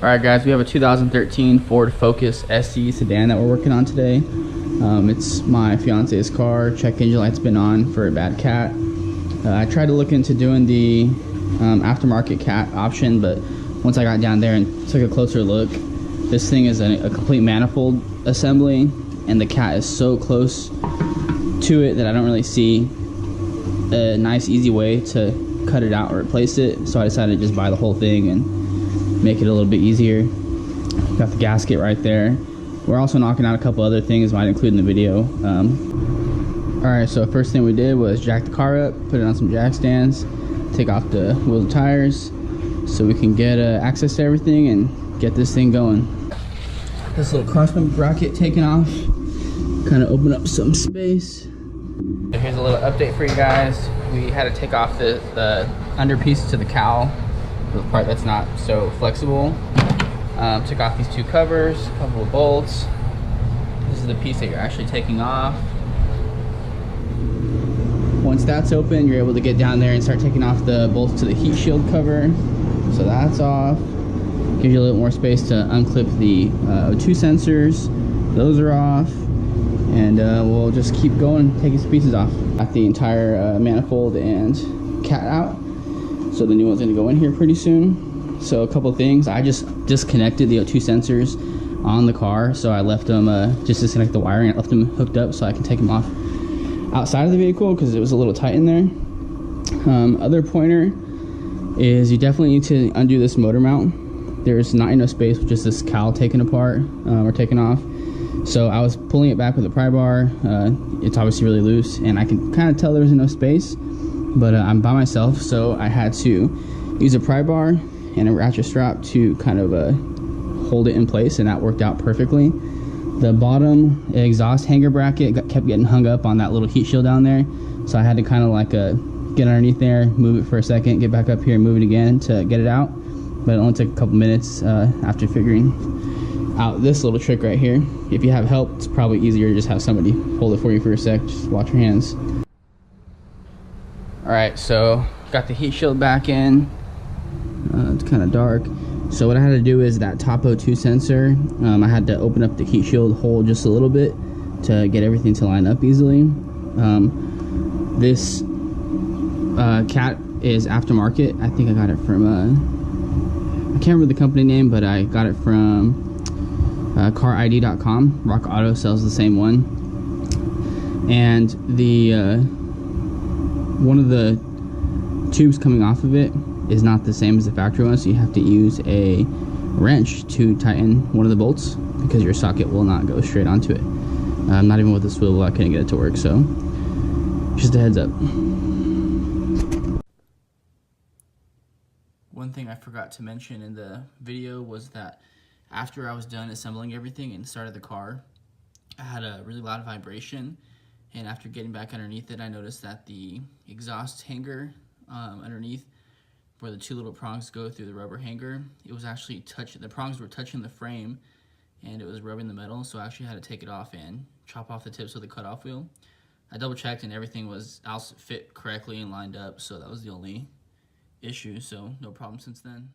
Alright guys, we have a 2013 Ford Focus SE sedan that we're working on today. It's my fiance's car. Check engine light's been on for a bad cat. I tried to look into doing the aftermarket cat option, but once I got down there and took a closer look, this thing is a complete manifold assembly, and the cat is so close to it that I don't really see a nice easy way to cut it out or replace it. So I decided to just buy the whole thing and make it a little bit easier. Got the gasket right there. We're also knocking out a couple other things I might include in the video. Alright, so first thing we did was jack the car up, put it on some jack stands, take off the wheels and tires so we can get access to everything and get this thing going. This little crossman bracket taken off, kind of open up some space. So here's a little update for you guys. We had to take off the under piece to the cowl, the part that's not so flexible. Took off these two covers, a couple of bolts. This is the piece that you're actually taking off. Once that's open, you're able to get down there and start taking off the bolts to the heat shield cover. So that's off. Gives you a little more space to unclip the O2 sensors. Those are off. And we'll just keep going, taking some pieces off. Got the entire manifold and cat out. So the new one's gonna go in here pretty soon. So a couple things, I just disconnected the O2 sensors on the car. So I left them, just disconnect the wiring, I left them hooked up so I can take them off outside of the vehicle because it was a little tight in there. Other pointer is you definitely need to undo this motor mount. There's not enough space with just this cowl taken apart or taken off. So I was pulling it back with a pry bar. It's obviously really loose and I can kind of tell there's enough space, but I'm by myself, so I had to use a pry bar and a ratchet strap to kind of hold it in place, and that worked out perfectly. The bottom exhaust hanger bracket kept getting hung up on that little heat shield down there, so I had to kind of like get underneath there, move it for a second, get back up here, move it again to get it out. But it only took a couple minutes after figuring out this little trick right here. If you have help, it's probably easier to just have somebody hold it for you for a sec. Just watch your hands. Alright, so got the heat shield back in. It's kind of dark. So what I had to do is that top O2 sensor, I had to open up the heat shield hole just a little bit to get everything to line up easily. This cat is aftermarket. I think I got it from, I can't remember the company name, but I got it from carid.com. Rock Auto sells the same one. And the one of the tubes coming off of it is not the same as the factory one, so you have to use a wrench to tighten one of the bolts because your socket will not go straight onto it. Not even with the swivel, I couldn't get it to work, so just a heads up. One thing I forgot to mention in the video was that after I was done assembling everything and started the car, I had a really loud vibration, and after getting back underneath it, I noticed that the exhaust hanger underneath where the two little prongs go through the rubber hanger, it was actually touching, the prongs were touching the frame and it was rubbing the metal, so I actually had to take it off and chop off the tips of the cutoff wheel. I double checked and everything was fit correctly and lined up, so that was the only issue, so no problem since then.